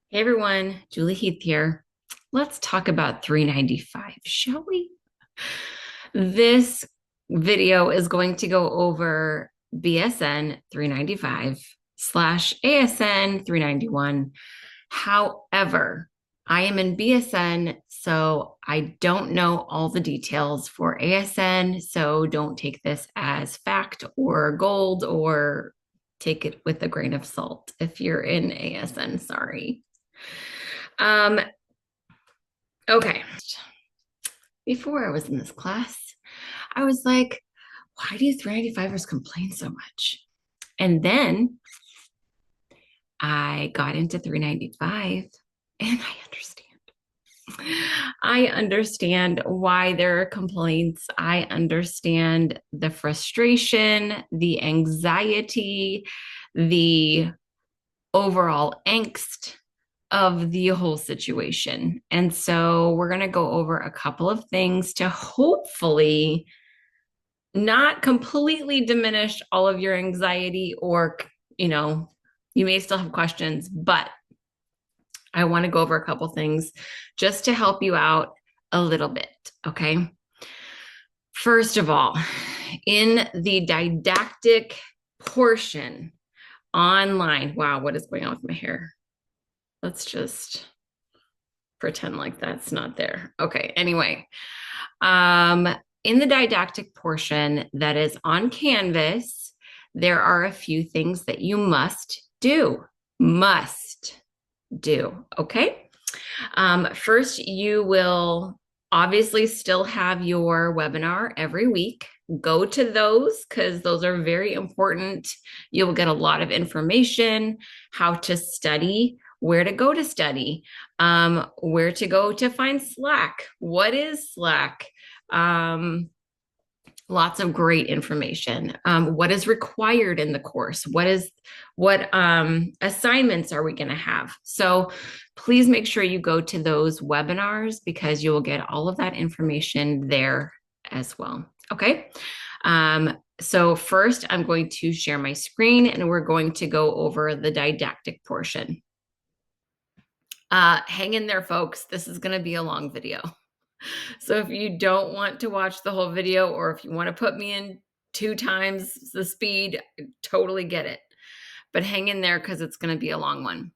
Hey everyone, Julie Heath here. Let's talk about 395, shall we? This video is going to go over BSN 395 slash ASN 391. However, I am in BSN, so I don't know all the details for ASN, so don't take this as fact or gold or take it with a grain of salt. If you're in ASN, sorry. Um, okay. Before I was in this class, I was like, why do 395ers complain so much? And then I got into 395 and I understand. I understand why there are complaints. I understand the frustration, the anxiety, the overall angst of the whole situation. And so we're going to go over a couple of things to hopefully not completely diminish all of your anxiety or, you know, you may still have questions, but I want to go over a couple things just to help you out a little bit. Okay. First of all, in the didactic portion online, wow, what is going on with my hair? Let's just pretend like that's not there. Okay. Anyway, in the didactic portion that is on Canvas, there are a few things that you must do. Must do. Okay. First, you will obviously still have your webinar every week. Go to those because those are very important. You'll get a lot of information, how to study, where to go to study, where to go to find Slack. What is Slack? Lots of great information. What is required in the course? What assignments are we going to have? So please make sure you go to those webinars because you will get all of that information there as well. Okay. So first I'm going to share my screen and we're going to go over the didactic portion. Hang in there, folks. This is going to be a long video. So if you don't want to watch the whole video, or if you want to put me in 2 times the speed, I totally get it. But hang in there because it's going to be a long one.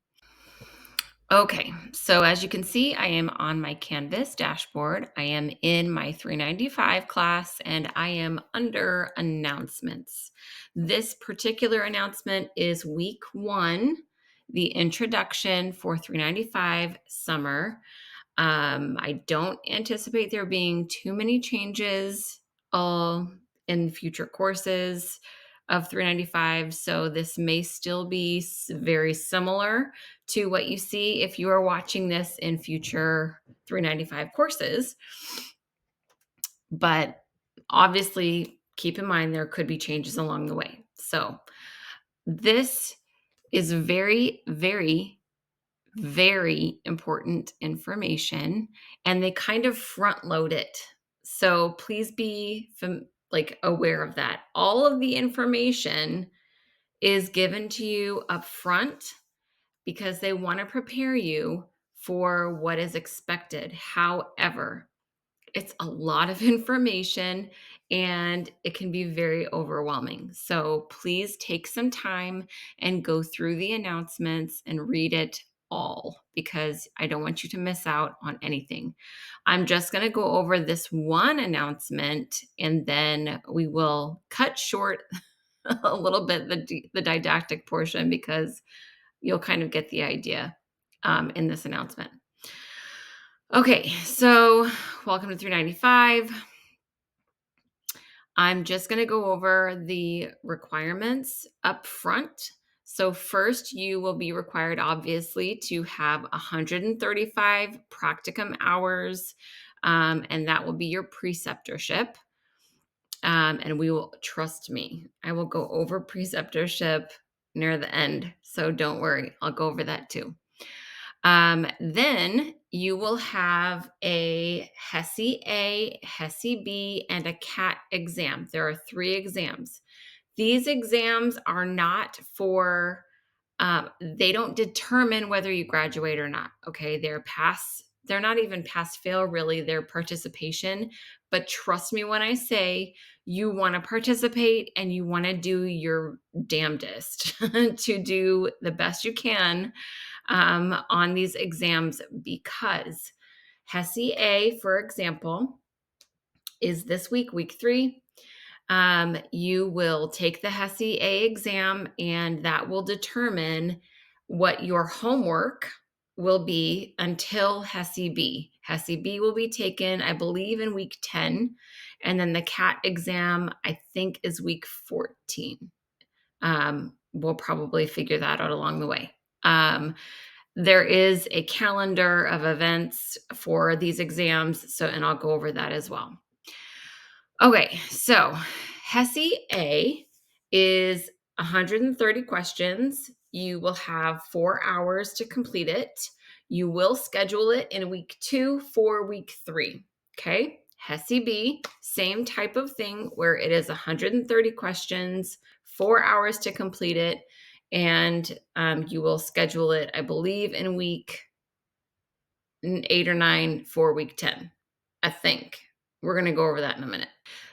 Okay, so as you can see, I am on my Canvas dashboard. I am in my 395 class and I am under announcements. This particular announcement is week 1, the introduction for 395 summer. I don't anticipate there being too many changes in future courses of 395. So this may still be very similar to what you see if you are watching this in future 395 courses. But obviously, keep in mind there could be changes along the way. So this is very, very important information and they kind of front load it. So please be aware of that. All of the information is given to you up front because they want to prepare you for what is expected. However, it's a lot of information and it can be very overwhelming. So please take some time and go through the announcements and read it all because I don't want you to miss out on anything. I'm just going to go over this one announcement and then we will cut short a little bit the didactic portion because you'll kind of get the idea in this announcement. Okay, so welcome to 395. I'm just going to go over the requirements up front. So first, you will be required, obviously, to have 135 practicum hours, and that will be your preceptorship. And we will, trust me, I will go over preceptorship near the end. So don't worry, I'll go over that too. Then you will have a HESI A, HESI B, and a CAT exam. There are 3 exams. These exams are not for They don't determine whether you graduate or not. Okay. They're not even pass fail, really. They're participation. But trust me when I say you want to participate and you want to do your damnedest to do the best you can on these exams, because HESI A, for example, is this week, week 3. You will take the HESI A exam, and that will determine what your homework will be until HESI B. HESI B will be taken, I believe, in week 10. And then the CAT exam, I think, is week 14. We'll probably figure that out along the way. There is a calendar of events for these exams, and I'll go over that as well. Okay, so HESI A is 130 questions. You will have 4 hours to complete it. You will schedule it in week 2 for week 3. Okay, HESI B, same type of thing where it is 130 questions, 4 hours to complete it, and you will schedule it, I believe, in week 8 or 9 for week 10, I think. We're going to go over that in a minute.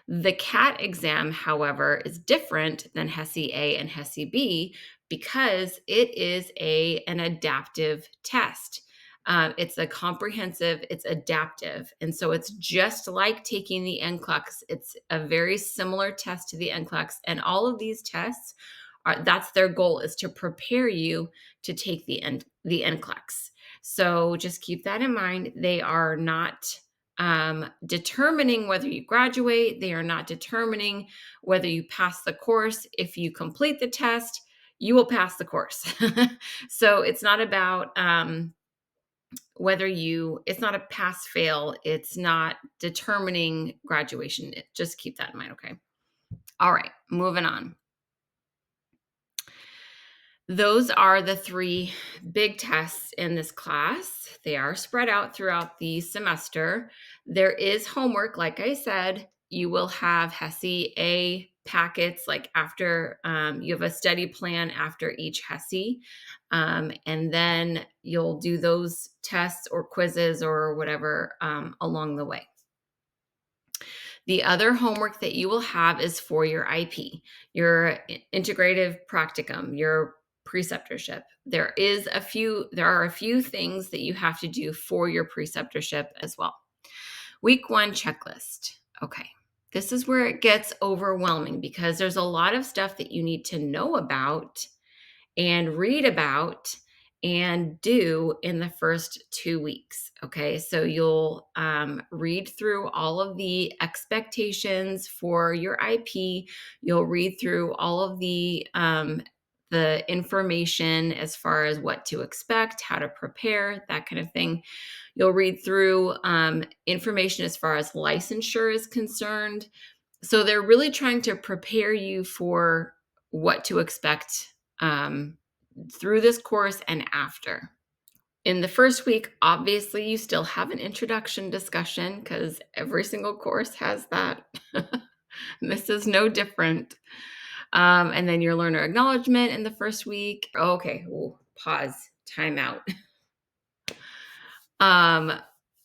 The CAT exam, however, is different than HESI A and HESI B because it is an adaptive test. It's a comprehensive, it's adaptive. And so it's just like taking the NCLEX. It's a very similar test to the NCLEX. And all of these tests, that's their goal, is to prepare you to take the NCLEX. So just keep that in mind. They are not determining whether you graduate. They are not determining whether you pass the course. If you complete the test, you will pass the course. So it's not about it's not a pass fail. It's not determining graduation. Just keep that in mind. Okay. All right. Moving on. Those are the 3 big tests in this class. They are spread out throughout the semester. There is homework, like I said. You will have HESI A packets, like after you have a study plan after each HESI. And then you'll do those tests or quizzes or whatever along the way. The other homework that you will have is for your IP, your integrative practicum, your preceptorship. There are a few things that you have to do for your preceptorship as well. Week 1 checklist. Okay. This is where it gets overwhelming because there's a lot of stuff that you need to know about and read about and do in the first 2 weeks. Okay, so you'll read through all of the expectations for your IP. You'll read through all of the information as far as what to expect, how to prepare, that kind of thing. You'll read through information as far as licensure is concerned. So they're really trying to prepare you for what to expect through this course and after. In the first week, obviously, you still have an introduction discussion because every single course has that. This is no different. And then your learner acknowledgement in the first week. Okay, pause, time out.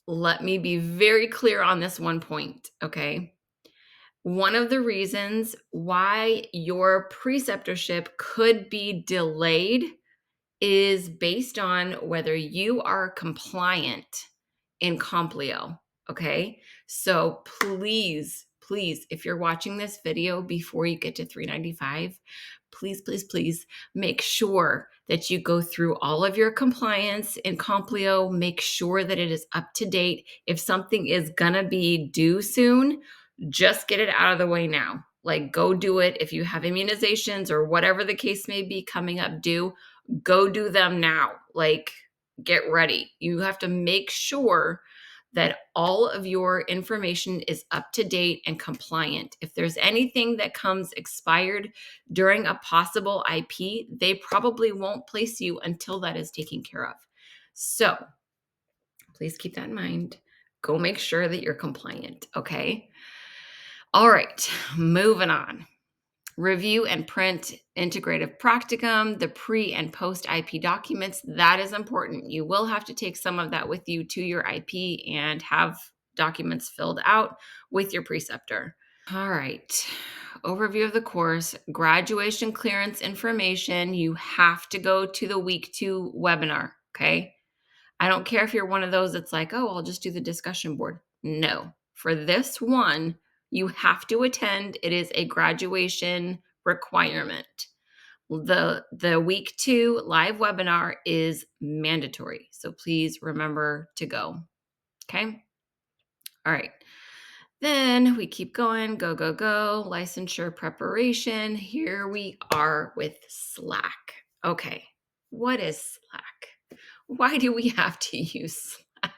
Let me be very clear on this one point, okay? One of the reasons why your preceptorship could be delayed is based on whether you are compliant in Complio, okay? So please, if you're watching this video before you get to 395, please make sure that you go through all of your compliance in Complio. Make sure that it is up to date. If something is gonna be due soon, just get it out of the way now. Like, go do it. If you have immunizations or whatever the case may be coming up due, go do them now. Like, get ready. You have to make sure that all of your information is up to date and compliant. If there's anything that comes expired during a possible IP, they probably won't place you until that is taken care of. So please keep that in mind. Go make sure that you're compliant, okay? All right, moving on. Review and print integrative practicum, the pre and post IP documents. That is important. You will have to take some of that with you to your IP and have documents filled out with your preceptor. All right. Overview of the course, graduation clearance information. You have to go to the week 2 webinar. Okay. I don't care if you're one of those that's like, oh, I'll just do the discussion board. No, for this one, you have to attend. It is a graduation requirement. The week 2 live webinar is mandatory. So please remember to go. Okay. All right. Then we keep going, go, go, go. Licensure preparation. Here we are with Slack. Okay. What is Slack? Why do we have to use Slack?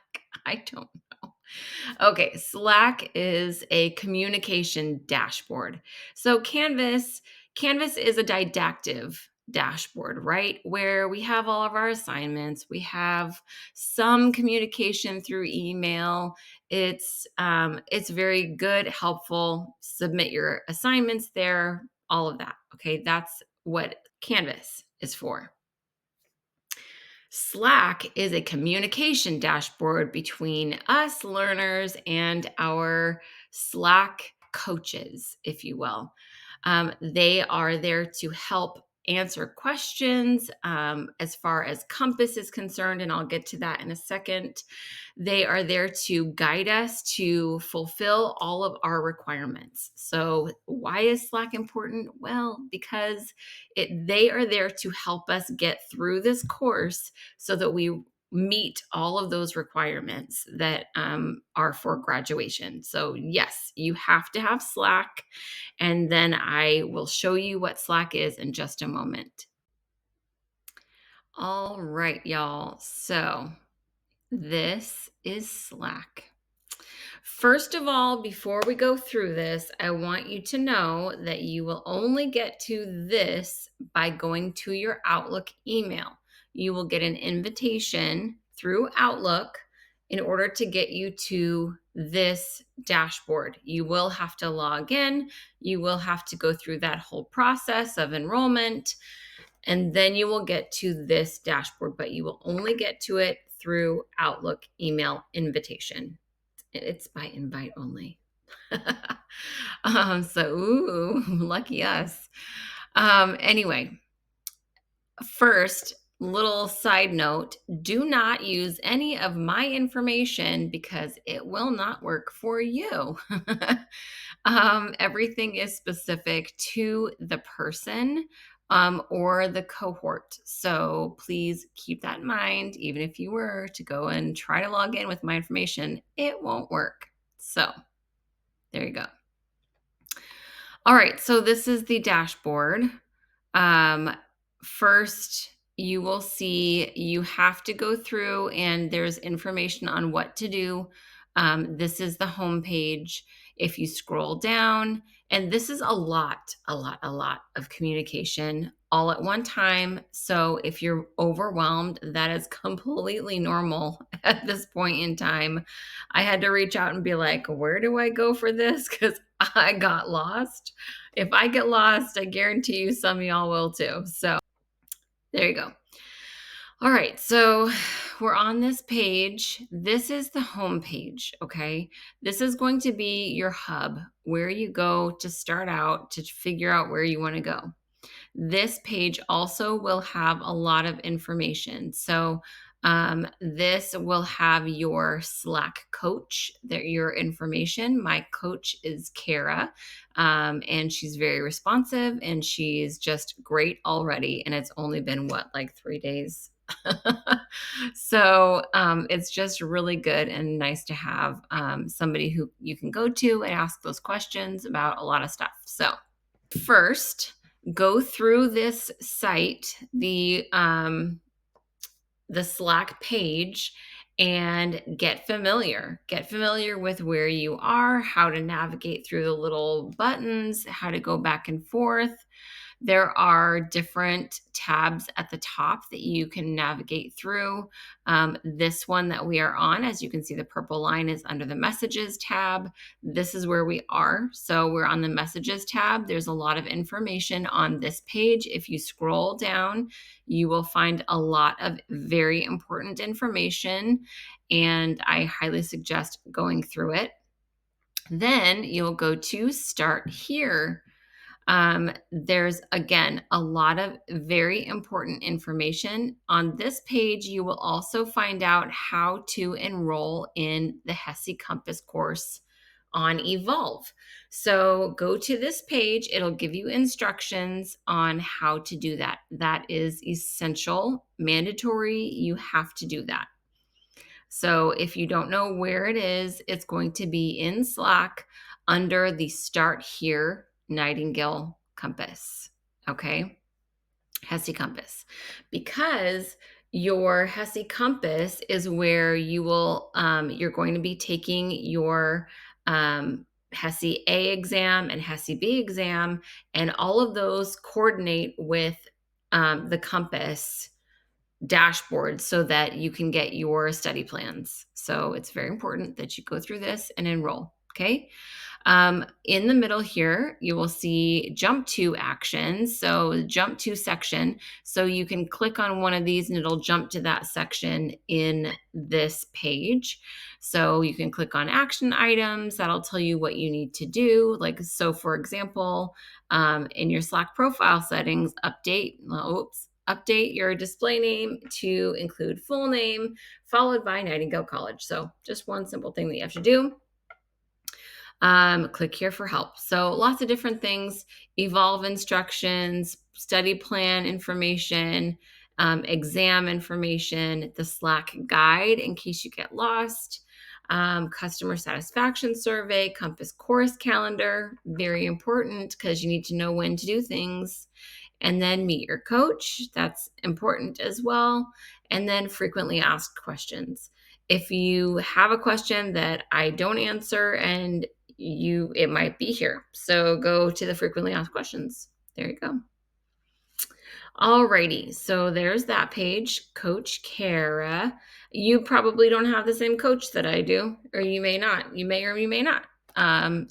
I don't know. Okay, Slack is a communication dashboard. So Canvas is a didactic dashboard, right? Where we have all of our assignments, we have some communication through email. It's very good, helpful. Submit your assignments there, all of that. Okay, that's what Canvas is for. Slack is a communication dashboard between us learners and our Slack coaches, if you will. They are there to help answer questions as far as Compass is concerned, and I'll get to that in a second. They are there to guide us to fulfill all of our requirements. So, why is Slack important? Well, because they are there to help us get through this course so that we meet all of those requirements that are for graduation. So, yes, you have to have Slack. And then I will show you what Slack is in just a moment. All right, y'all. So, this is Slack. First of all, before we go through this, I want you to know that you will only get to this by going to your Outlook email. You will get an invitation through Outlook in order to get you to this dashboard. You will have to log in. You will have to go through that whole process of enrollment, and then you will get to this dashboard, but you will only get to it through Outlook email invitation. It's by invite only. Ooh, lucky us. Anyway, first, little side note, do not use any of my information because it will not work for you. Everything is specific to the person or the cohort. So please keep that in mind. Even if you were to go and try to log in with my information, it won't work. So there you go. All right, so this is the dashboard. First, you will see you have to go through and there's information on what to do. This is the home page. If you scroll down, and this is a lot of communication all at one time. So if you're overwhelmed, that is completely normal at this point in time. I had to reach out and be like, where do I go for this? Because I got lost. If I get lost, I guarantee you some of y'all will too. So there you go. All right, so we're on this page. This is the home page, okay? This is going to be your hub, where you go to start out to figure out where you want to go. This page also will have a lot of information. So this will have your Slack coach, your information. My coach is Kara, and she's very responsive and she's just great already. And it's only been like 3 days. So it's just really good and nice to have somebody who you can go to and ask those questions about a lot of stuff. So first, go through this site, the Slack page, and get familiar. Get familiar with where you are, how to navigate through the little buttons, how to go back and forth. There are different tabs at the top that you can navigate through. This one that we are on, as you can see, the purple line is under the Messages tab. This is where we are. So we're on the Messages tab. There's a lot of information on this page. If you scroll down, you will find a lot of very important information, and I highly suggest going through it. Then you'll go to Start Here. There's again a lot of very important information. On this page, you will also find out how to enroll in the HESI Compass course on Evolve. So go to this page, it'll give you instructions on how to do that. That is essential, mandatory, you have to do that. So if you don't know where it is, it's going to be in Slack under the Start Here Nightingale Compass. Okay. HESI Compass. Because your HESI Compass is where you're going to be taking your HESI A exam and HESI B exam, and all of those coordinate with the Compass dashboard so that you can get your study plans. So it's very important that you go through this and enroll. Okay. In the middle here, you will see jump to actions. So jump to section. So you can click on one of these and it'll jump to that section in this page. So you can click on action items. That'll tell you what you need to do. Like, so for example, in your Slack profile settings, update your display name to include full name followed by Nightingale College. So just one simple thing that you have to do. Click here for help. So lots of different things, Evolve instructions, study plan information, exam information, the Slack guide in case you get lost, customer satisfaction survey, Compass course calendar, very important because you need to know when to do things. And then meet your coach, that's important as well. And then frequently asked questions. If you have a question that I don't answer and it might be here. So go to the frequently asked questions. There you go. Alrighty, so there's that page, Coach Kara. You probably don't have the same coach that I do, or you may not. You may or you may not.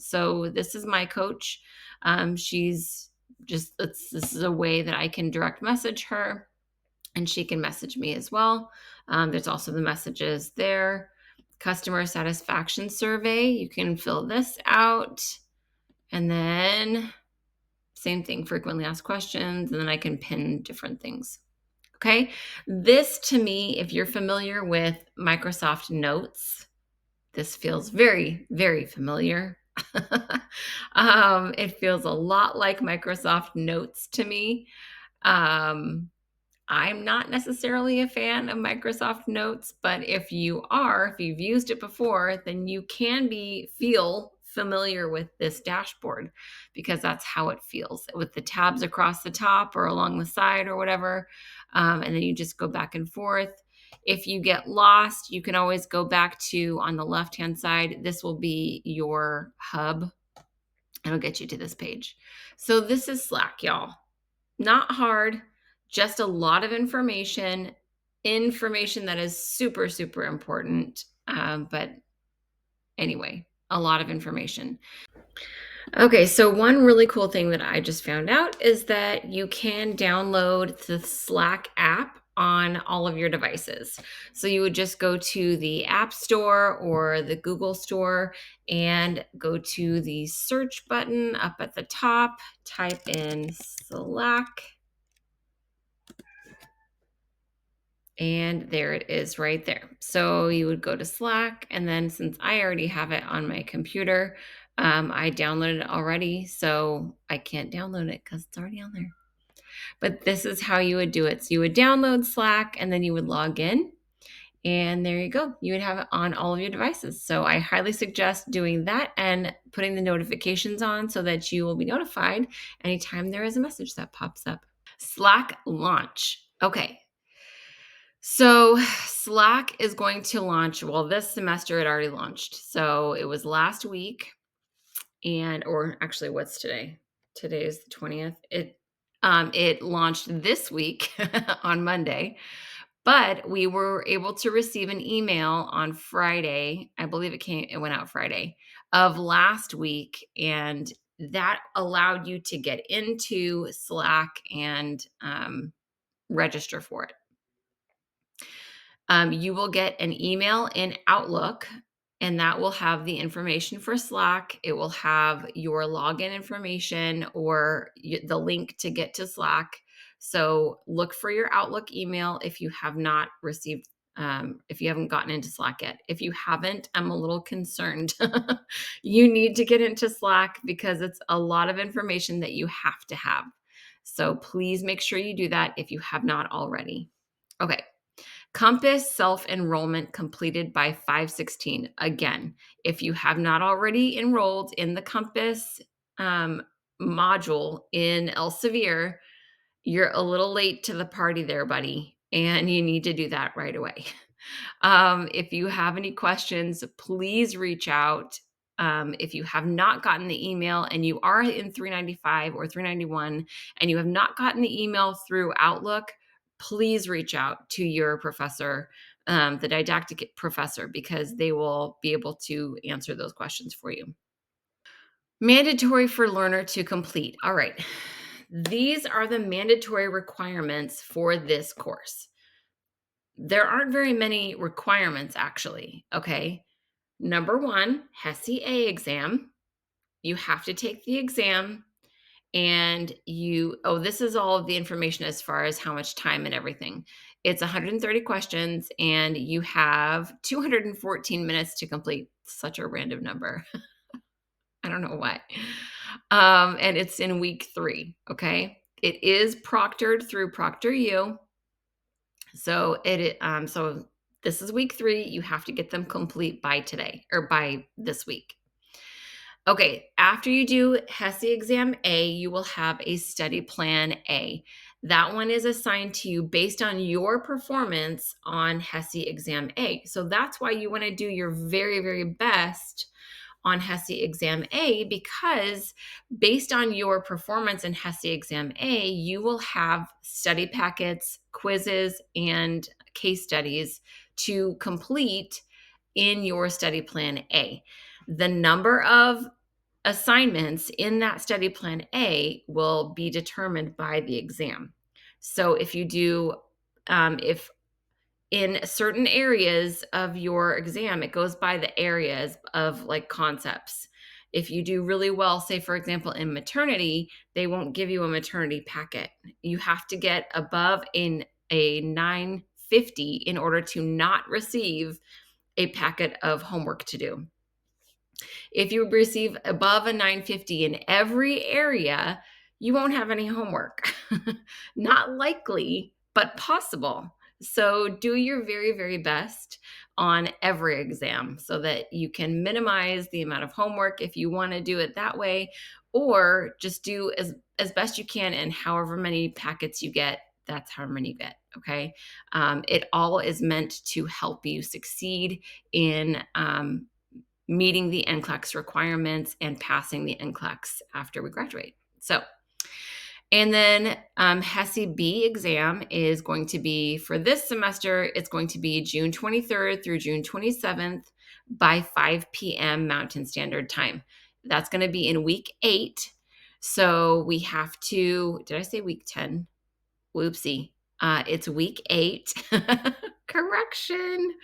So this is my coach. She's just, this is a way that I can direct message her, and she can message me as well. There's also the messages there. Customer satisfaction survey. You can fill this out, and then same thing, frequently asked questions, and then I can pin different things. Okay. This to me, if you're familiar with Microsoft Notes, this feels very, very familiar. It feels a lot like Microsoft Notes to me. I'm not necessarily a fan of Microsoft Notes, but if you've used it before, then you can feel familiar with this dashboard because that's how it feels with the tabs across the top or along the side or whatever. And then you just go back and forth. If you get lost, you can always go back to, on the left-hand side, this will be your hub. It'll get you to this page. So this is Slack, y'all. Not hard, just a lot of information that is super, super important. But anyway, a lot of information. Okay, so one really cool thing that I just found out is that you can download the Slack app on all of your devices. So you would just go to the App Store or the Google Store and go to the search button up at the top, type in Slack. And there it is right there. So you would go to Slack, and then since I already have it on my computer, I downloaded it already, so I can't download it because it's already on there. But this is how you would do it. So you would download Slack, and then you would log in, and there you go. You would have it on all of your devices. So I highly suggest doing that and putting the notifications on so that you will be notified anytime there is a message that pops up. Slack launch. Okay. So Slack is going to launch, well, this semester it already launched. So it was last week, or actually what's today? Today is the 20th. It launched this week on Monday, but we were able to receive an email on Friday. I believe it went out Friday of last week, and that allowed you to get into Slack and register for it. You will get an email in Outlook, and that will have the information for Slack. It will have your login information or the link to get to Slack. So look for your Outlook email if you have not received, if you haven't gotten into Slack yet. If you haven't, I'm a little concerned. You need to get into Slack because it's a lot of information that you have to have. So please make sure you do that if you have not already. Okay. Compass self-enrollment completed by 5/16. Again, if you have not already enrolled in the Compass module in Elsevier, you're a little late to the party there, buddy, and you need to do that right away. If you have any questions, please reach out. If you have not gotten the email and you are in 395 or 391 and you have not gotten the email through Outlook, please reach out to your professor, the didactic professor, because they will be able to answer those questions for you. Mandatory for learner to complete. All right. These are the mandatory requirements for this course. There aren't very many requirements, actually. Okay. Number one, HESI exam. You have to take the exam, and this is all of the information as far as how much time and everything. It's 130 questions, and you have 214 minutes to complete. Such a random number. I don't know why. And it's in week 3. Okay. It is proctored through ProctorU. So so this is week 3. You have to get them complete by today or by this week. Okay, after you do HESI exam A, you will have a study plan A. That one is assigned to you based on your performance on HESI exam A. So that's why you want to do your very, very best on HESI exam A, because based on your performance in HESI exam A, you will have study packets, quizzes, and case studies to complete in your study plan A. The number of assignments in that study plan A will be determined by the exam. So if you do, if in certain areas of your exam, it goes by the areas of like concepts. If you do really well, say for example, in maternity, they won't give you a maternity packet. You have to get above in a 950 in order to not receive a packet of homework to do. If you receive above a 950 in every area, you won't have any homework. Not likely, but possible. So do your very, very best on every exam so that you can minimize the amount of homework if you want to do it that way, or just do as best you can, and however many packets you get, that's how many you get. Okay. It all is meant to help you succeed in meeting the NCLEX requirements and passing the NCLEX after we graduate. So, and then HESI B exam is going to be, for this semester, it's going to be June 23rd through June 27th by 5 p.m. Mountain Standard Time. That's going to be in week 8. So we have to, did I say week 10? Whoopsie. It's week 8. Correction.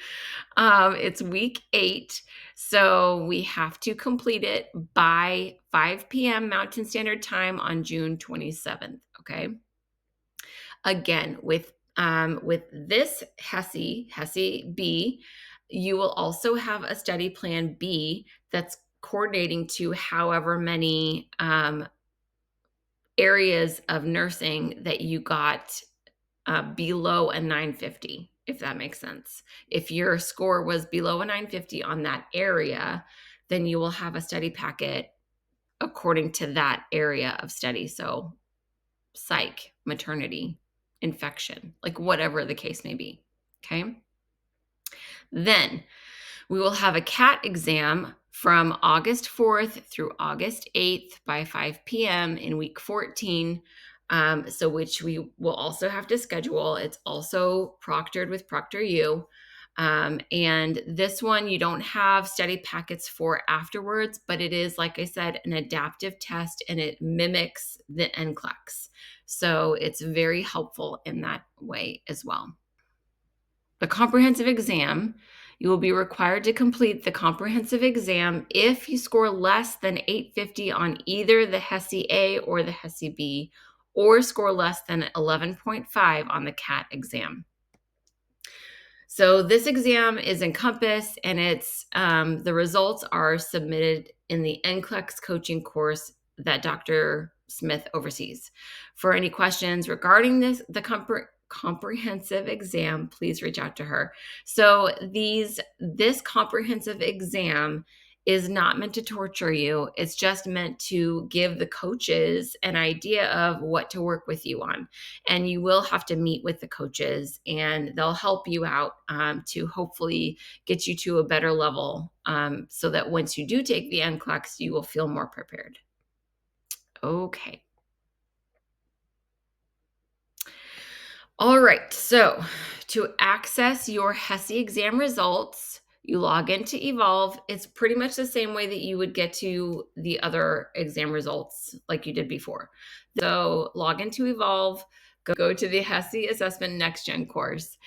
It's week 8. So we have to complete it by 5 p.m. Mountain Standard Time on June 27th. Okay. Again, with this HESI B, you will also have a study plan B that's coordinating to however many areas of nursing that you got below a 950, if that makes sense. If your score was below a 950 on that area, then you will have a study packet according to that area of study. So psych, maternity, infection, like whatever the case may be. Okay. Then we will have a CAT exam from August 4th through August 8th by 5 p.m. in week 14. so which we will also have to schedule. It's also proctored with ProctorU. And this one you don't have study packets for afterwards, but it is, like I said, an adaptive test and it mimics the NCLEX. So it's very helpful in that way as well. The comprehensive exam, you will be required to complete the comprehensive exam if you score less than 850 on either the HESI A or the HESI B, or score less than 11.5 on the CAT exam. So this exam is in Compass, and it's the results are submitted in the NCLEX coaching course that Dr. Smith oversees. For any questions regarding the comprehensive exam, please reach out to her. So this comprehensive exam is not meant to torture you. It's just meant to give the coaches an idea of what to work with you on. And you will have to meet with the coaches, and they'll help you out to hopefully get you to a better level, so that once you do take the NCLEX, you will feel more prepared. Okay. All right. So to access your HESI exam results, you log into Evolve. It's pretty much the same way that you would get to the other exam results like you did before. So log into Evolve, go to the HESI Assessment Next Gen course,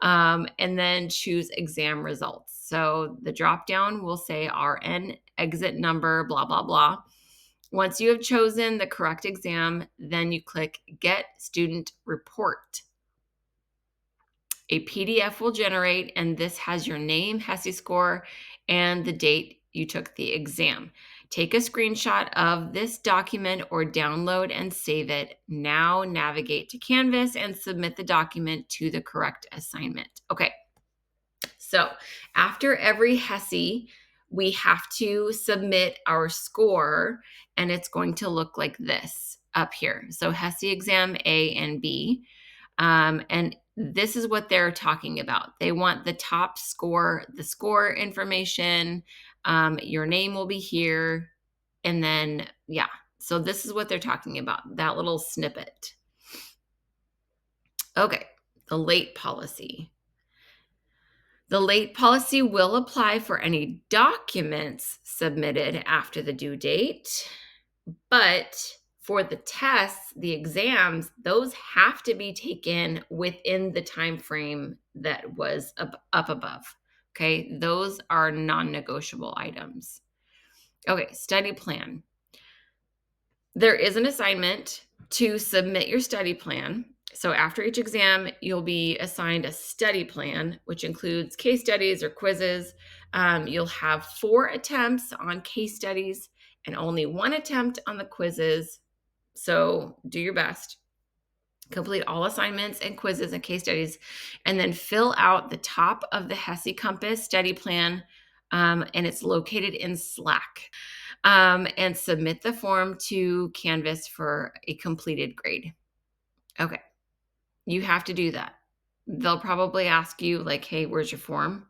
and then choose exam results. So the dropdown will say RN exit number, blah, blah, blah. Once you have chosen the correct exam, then you click Get Student Report. A PDF will generate, and this has your name, HESI score, and the date you took the exam. Take a screenshot of this document or download and save it. Now navigate to Canvas and submit the document to the correct assignment. Okay, so after every HESI, we have to submit our score, and it's going to look like this up here. So HESI exam A and B. And this is what they're talking about. They want the top score, the score information. Your name will be here. And then, yeah. So this is what they're talking about, that little snippet. Okay. The late policy. The late policy will apply for any documents submitted after the due date, but for the tests, the exams, those have to be taken within the time frame that was up above. Okay, those are non-negotiable items. Okay, study plan. There is an assignment to submit your study plan. So after each exam, you'll be assigned a study plan, which includes case studies or quizzes. You'll have 4 attempts on case studies and only 1 attempt on the quizzes. So do your best. Complete all assignments and quizzes and case studies, and then fill out the top of the HESI Compass study plan, and it's located in Slack. And submit the form to Canvas for a completed grade. Okay, you have to do that. They'll probably ask you like, hey, where's your form?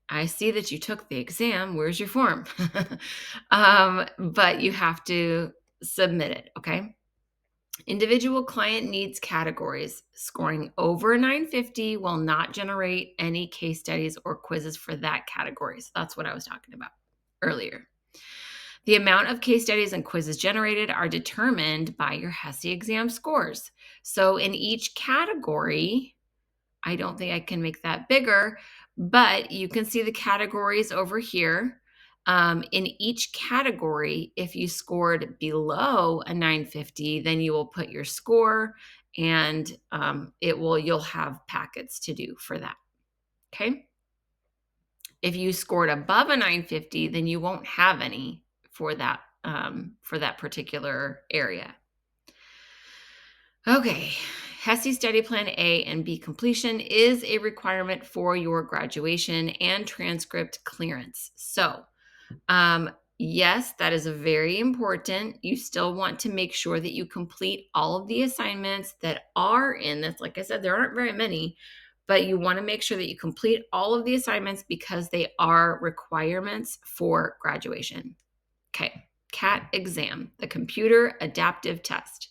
I see that you took the exam. Where's your form? But you have to submit it, okay? Individual client needs categories. Scoring over 950 will not generate any case studies or quizzes for that category. So that's what I was talking about earlier. The amount of case studies and quizzes generated are determined by your HESI exam scores. So in each category, I don't think I can make that bigger, but you can see the categories over here. In each category, if you scored below a 950, then you will put your score, and you'll have packets to do for that. Okay. If you scored above a 950, then you won't have any for that particular area. Okay. HESI Study Plan A and B completion is a requirement for your graduation and transcript clearance. So, yes, that is very important. You still want to make sure that you complete all of the assignments that are in this. Like I said, there aren't very many, but you want to make sure that you complete all of the assignments because they are requirements for graduation. Okay. CAT exam, the computer adaptive test.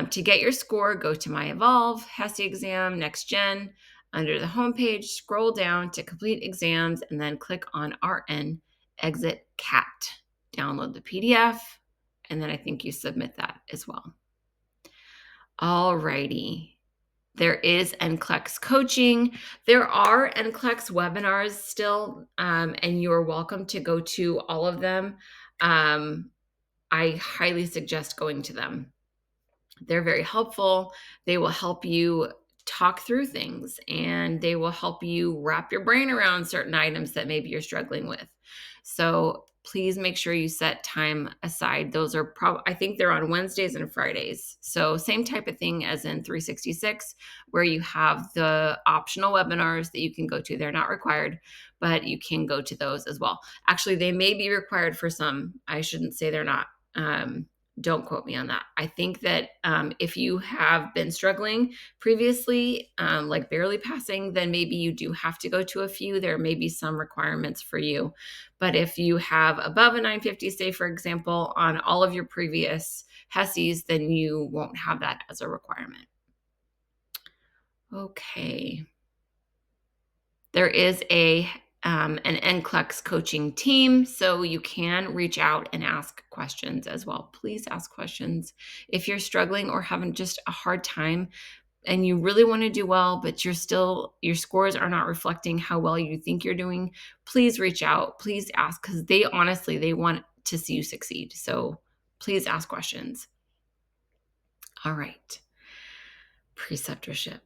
To get your score, go to my Evolve, HESI exam, Next Gen. Under the homepage, scroll down to complete exams and then click on RN, exit CAT. Download the PDF, and then I think you submit that as well. All righty. There is NCLEX coaching. There are NCLEX webinars still, and you're welcome to go to all of them. I highly suggest going to them. They're very helpful. They will help you talk through things, and they will help you wrap your brain around certain items that maybe you're struggling with. So please make sure you set time aside. Those are I think they're on Wednesdays and Fridays. So same type of thing as in 366, where you have the optional webinars that you can go to. They're not required, but you can go to those as well. Actually, they may be required for some. I shouldn't say they're not. Don't quote me on that. I think that if you have been struggling previously, like barely passing, then maybe you do have to go to a few. There may be some requirements for you. But if you have above a 950, say, for example, on all of your previous HESIs, then you won't have that as a requirement. Okay. There is an NCLEX coaching team, so you can reach out and ask questions as well. Please ask questions. If you're struggling or having just a hard time and you really want to do well, but your scores are not reflecting how well you think you're doing, please reach out. Please ask, because they want to see you succeed. So please ask questions. All right. Preceptorship.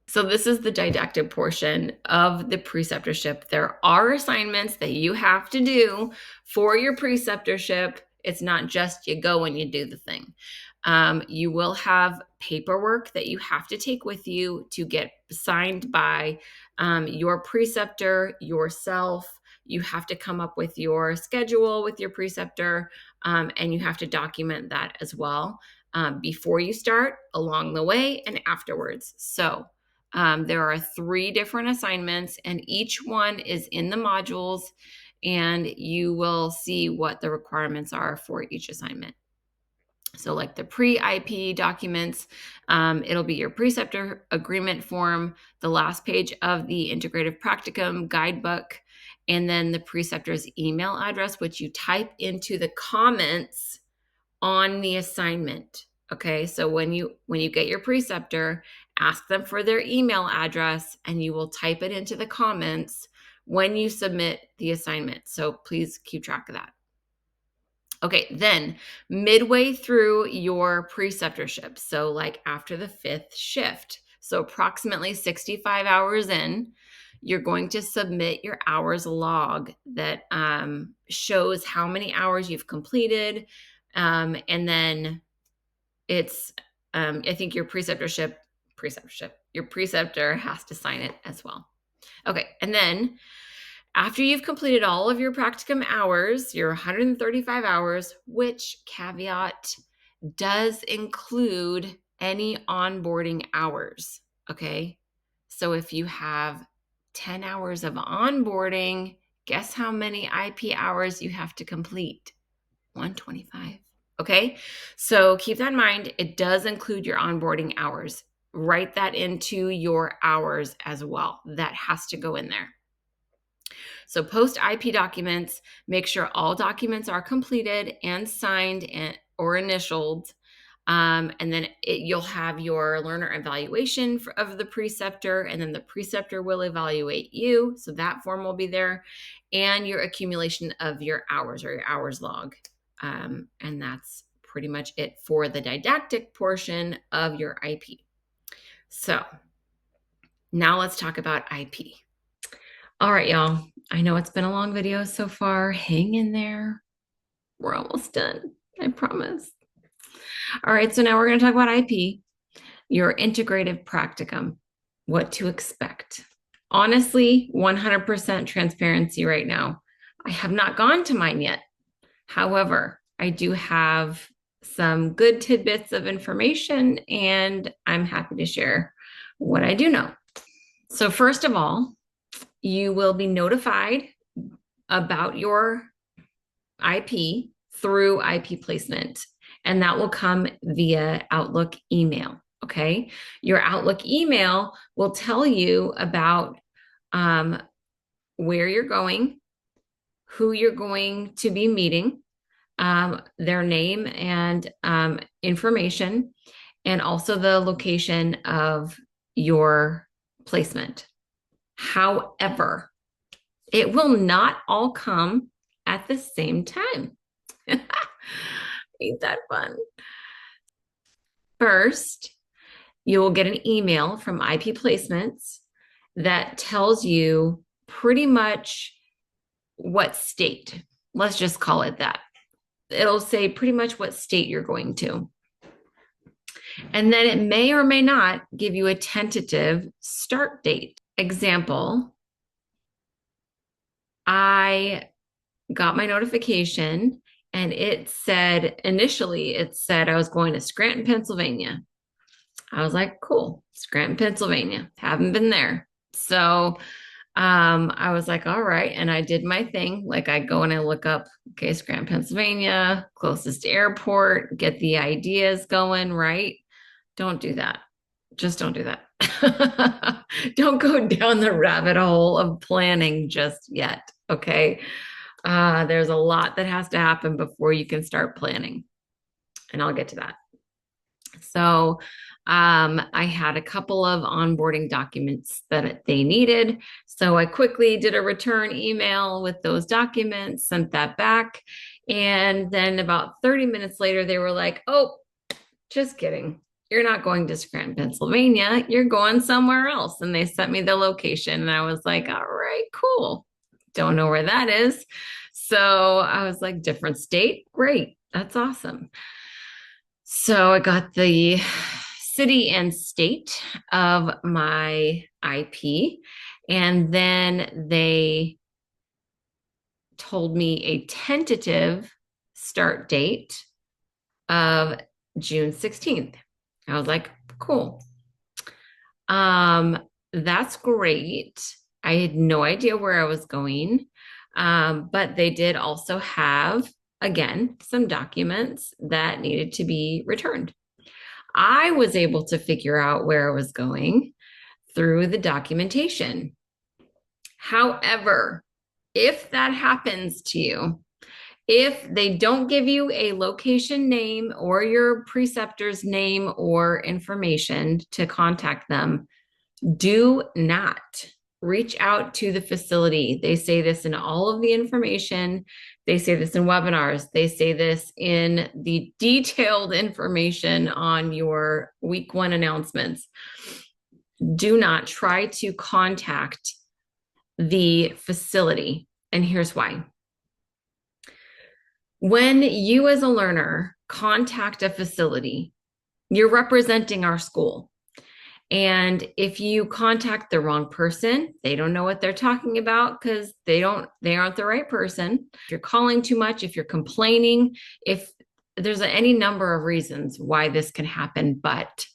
So this is the didactic portion of the preceptorship. There are assignments that you have to do for your preceptorship. It's not just you go and you do the thing. You will have paperwork that you have to take with you to get signed by your preceptor, yourself. You have to come up with your schedule with your preceptor, and you have to document that as well before you start, along the way, and afterwards. So there are 3 different assignments, and each one is in the modules, and you will see what the requirements are for each assignment. So like the pre-IP documents, it'll be your preceptor agreement form, the last page of the Integrative Practicum guidebook, and then the preceptor's email address, which you type into the comments on the assignment. Okay, so when you get your preceptor, ask them for their email address, and you will type it into the comments when you submit the assignment. So please keep track of that. Okay, then midway through your preceptorship, so like after the 5th shift, so approximately 65 hours in, you're going to submit your hours log that shows how many hours you've completed. And then it's, I think your preceptor has to sign it as well. Okay, and then after you've completed all of your practicum hours, your 135 hours, which caveat does include any onboarding hours, okay? So if you have 10 hours of onboarding, guess how many IP hours you have to complete? 125, okay? So keep that in mind. It does include your onboarding hours. Write that into your hours as well. That has to go in there. So post IP documents, make sure all documents are completed and signed or initialed. And then you'll have your learner evaluation of the preceptor, and then the preceptor will evaluate you. So that form will be there, and your accumulation of your hours or your hours log. And that's pretty much it for the didactic portion of your IP. So now let's talk about IP. All right, y'all. I know it's been a long video so far. Hang in there. We're almost done. I promise. All right, so now we're going to talk about IP, your integrative practicum, what to expect. Honestly, 100% transparency right now. I have not gone to mine yet. However, I do have some good tidbits of information, and I'm happy to share what I do know. So first of all, you will be notified about your IP through IP placement. and that will come via Outlook email. Okay. Your Outlook email will tell you about where you're going, who you're going to be meeting, their name and information, and also the location of your placement. However, it will not all come at the same time. Ain't that fun? First, you will get an email from IP Placements that tells you pretty much what state. Let's just call it that. It'll say pretty much what state you're going to. And then it may or may not give you a tentative start date. Example, I got my notification and initially it said I was going to Scranton, Pennsylvania. I was like, cool, Scranton, Pennsylvania. Haven't been there. So I was like, all right. And I did my thing. Like I go and I look up, okay, Scranton, Pennsylvania, closest airport, get the ideas going, right? Don't do that. Just don't do that. Don't go down the rabbit hole of planning just yet. Okay. There's a lot that has to happen before you can start planning. And I'll get to that. So I had a couple of onboarding documents that they needed. So I quickly did a return email with those documents, sent that back. And then about 30 minutes later, they were like, oh, just kidding. You're not going to Scranton, Pennsylvania. You're going somewhere else. And they sent me the location. And I was like, all right, cool. Don't know where that is. So I was like, different state. Great. That's awesome. So I got the city and state of my IP. And then they told me a tentative start date of June 16th. I was like, cool. That's great. I had no idea where I was going. But they did also have, again, some documents that needed to be returned. I was able to figure out where I was going through the documentation. However, if that happens to you, if they don't give you a location name or your preceptor's name or information to contact them, do not reach out to the facility. They say this in all of the information. They say this in webinars. They say this in the detailed information on your week 1 announcements. Do not try to contact the facility. And here's why. When you as a learner contact a facility, you're representing our school. And if you contact the wrong person, they don't know what they're talking about because they aren't the right person. If you're calling too much, if you're complaining, if there's any number of reasons why this can happen, but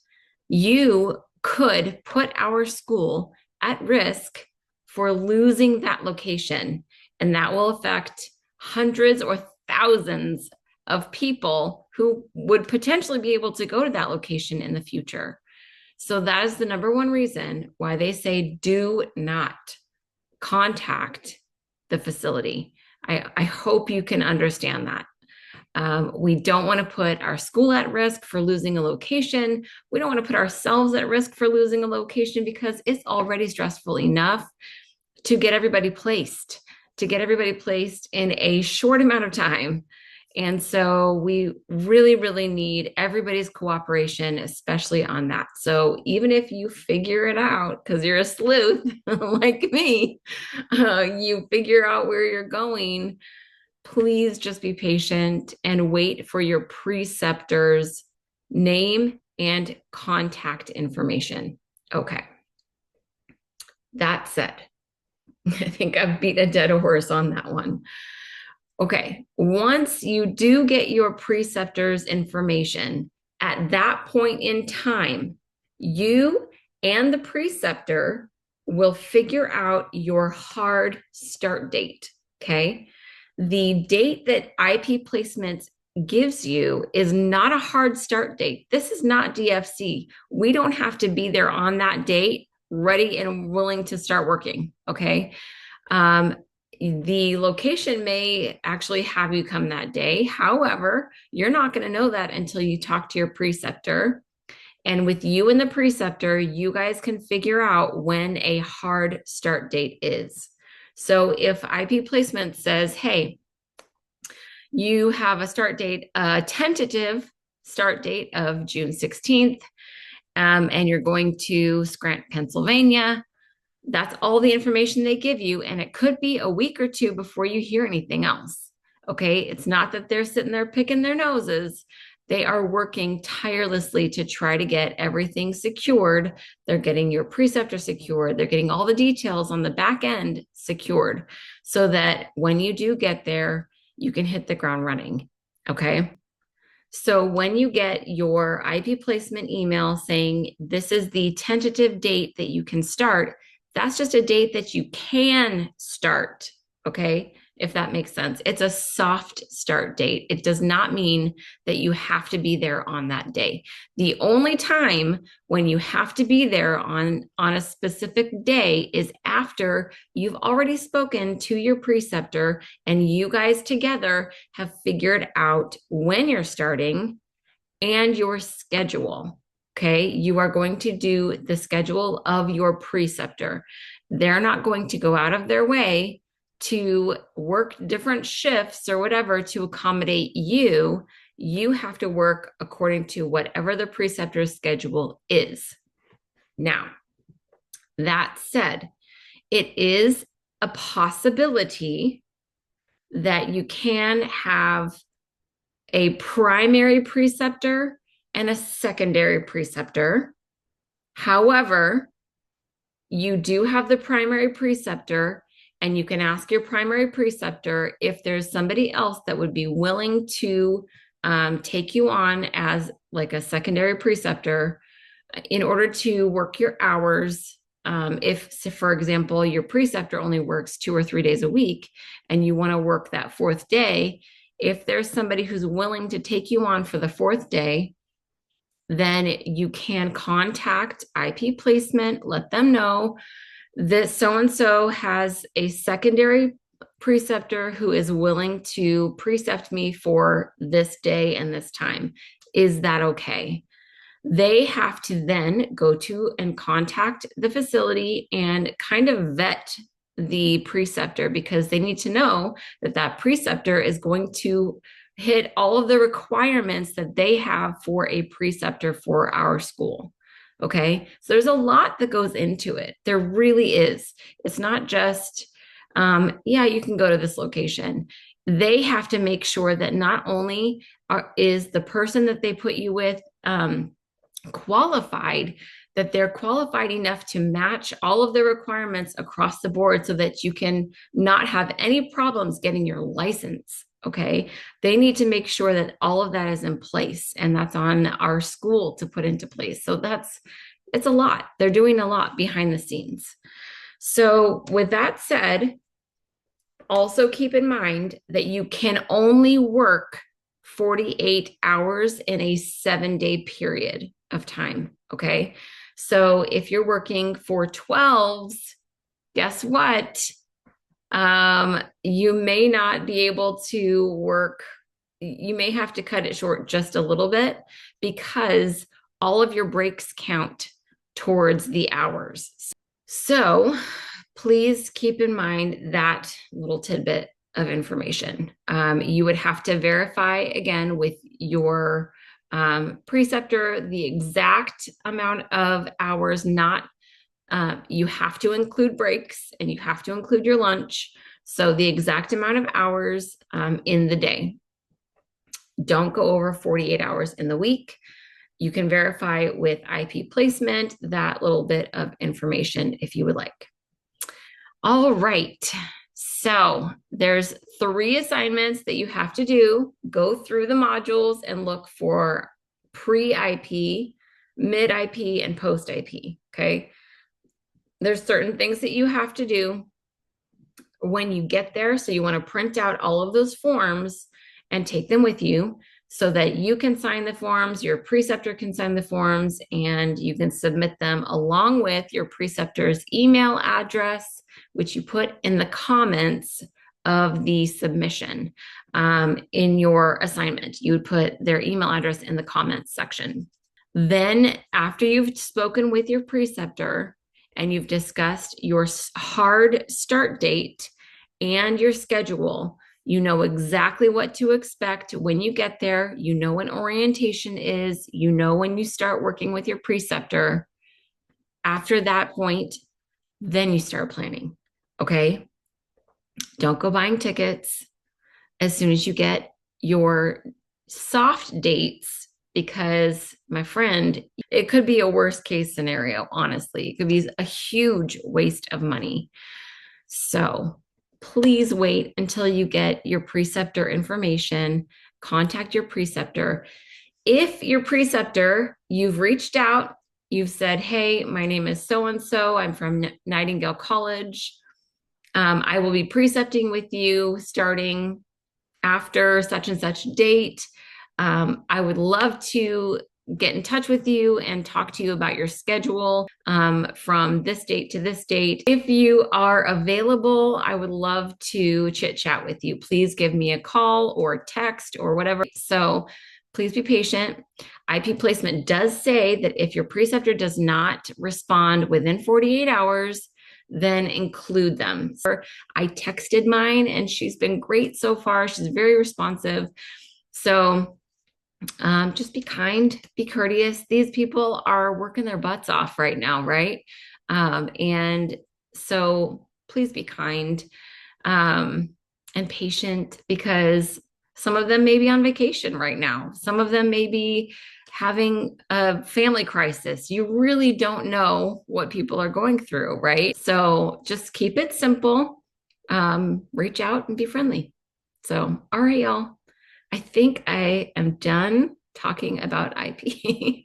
you could put our school at risk for losing that location. And that will affect hundreds or thousands of people who would potentially be able to go to that location in the future. So that is the number one reason why they say do not contact the facility. I hope you can understand that. We don't want to put our school at risk for losing a location. We don't want to put ourselves at risk for losing a location because it's already stressful enough to get everybody placed in a short amount of time. And so we really, really need everybody's cooperation, especially on that. So even if you figure it out, because you're a sleuth like me, you figure out where you're going, please just be patient and wait for your preceptor's name and contact information. Okay. That said, I think I've beat a dead horse on that one. Okay, once you do get your preceptor's information, at that point in time, you and the preceptor will figure out your hard start date, okay? The date that IP Placements gives you is not a hard start date. This is not DFC. We don't have to be there on that date, ready and willing to start working. Okay. Um, the location may actually have you come that day. However, you're not going to know that until you talk to your preceptor. And with you and the preceptor, you guys can figure out when a hard start date is. So if IP placement says, hey, you have a start date, a tentative start date of June 16th, and you're going to Scranton, Pennsylvania, that's all the information they give you. And it could be a week or two before you hear anything else. Okay. It's not that they're sitting there picking their noses. They are working tirelessly to try to get everything secured. They're getting your preceptor secured. They're getting all the details on the back end secured so that when you do get there, you can hit the ground running. Okay. So when you get your IP placement email saying this is the tentative date that you can start, that's just a date that you can start. Okay. If that makes sense. It's a soft start date. It does not mean that you have to be there on that day. The only time when you have to be there on a specific day is after you've already spoken to your preceptor and you guys together have figured out when you're starting and your schedule. Okay. You are going to do the schedule of your preceptor. They're not going to go out of their way to work different shifts or whatever to accommodate you. You have to work according to whatever the preceptor's schedule is. Now, that said, it is a possibility that you can have a primary preceptor and a secondary preceptor. However, you do have the primary preceptor, and you can ask your primary preceptor if there's somebody else that would be willing to take you on as like a secondary preceptor in order to work your hours. If, for example, your preceptor only works 2 or 3 days a week and you want to work that fourth day, if there's somebody who's willing to take you on for the fourth day, then you can contact IP placement, let them know that so-and-so has a secondary preceptor who is willing to precept me for this day and this time. Is that okay? They have to then go to and contact the facility and kind of vet the preceptor, because they need to know that that preceptor is going to hit all of the requirements that they have for a preceptor for our school. Okay. So there's a lot that goes into it. There really is. It's not just, yeah, you can go to this location. They have to make sure that not only is the person that they put you with qualified, that they're qualified enough to match all of the requirements across the board so that you can not have any problems getting your license. Okay. They need to make sure that all of that is in place, and that's on our school to put into place. So it's a lot. They're doing a lot behind the scenes. So with that said, also keep in mind that you can only work 48 hours in a 7-day period of time. Okay. So if you're working for 12s, guess what? You may not be able to work. You may have to cut it short just a little bit, because all of your breaks count towards the hours. So please keep in mind that little tidbit of information. You would have to verify again with your preceptor the exact amount of hours. Not you have to include breaks and you have to include your lunch. So the exact amount of hours in the day. Don't go over 48 hours in the week. You can verify with IP placement that little bit of information if you would like. All right. So there's 3 assignments that you have to do. Go through the modules and look for pre-IP, mid-IP, and post-IP. Okay. There's certain things that you have to do when you get there. So you want to print out all of those forms and take them with you so that you can sign the forms, your preceptor can sign the forms, and you can submit them along with your preceptor's email address, which you put in the comments of the submission. In your assignment, you would put their email address in the comments section. Then, after you've spoken with your preceptor and you've discussed your hard start date and your schedule, you know exactly what to expect when you get there. You know when orientation is. You know when you start working with your preceptor. After that point, then you start planning. Okay? Don't go buying tickets as soon as you get your soft dates, because my friend, it could be a worst case scenario, honestly. It could be a huge waste of money. So please wait until you get your preceptor information. Contact your preceptor. If your preceptor, you've reached out, you've said, hey, my name is so-and-so, I'm from Nightingale College. I will be precepting with you starting after such and such date. I would love to get in touch with you and talk to you about your schedule from this date to this date. If you are available, I would love to chit chat with you. Please give me a call or text or whatever. So please be patient. IP placement does say that if your preceptor does not respond within 48 hours, then include them. I texted mine and she's been great so far. She's very responsive. So just be kind, be courteous. These people are working their butts off right now, right? And so please be kind and patient, because some of them may be on vacation right now. Some of them may be having a family crisis. You really don't know what people are going through, right? So just keep it simple. Reach out and be friendly. So, all right, y'all. I think I am done talking about IP.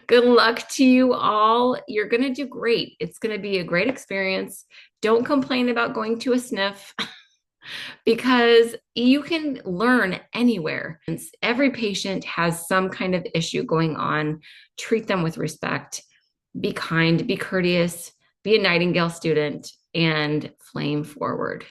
Good luck to you all. You're going to do great. It's going to be a great experience. Don't complain about going to a sniff because you can learn anywhere. Every patient has some kind of issue going on. Treat them with respect. Be kind, be courteous, be a Nightingale student, and flame forward.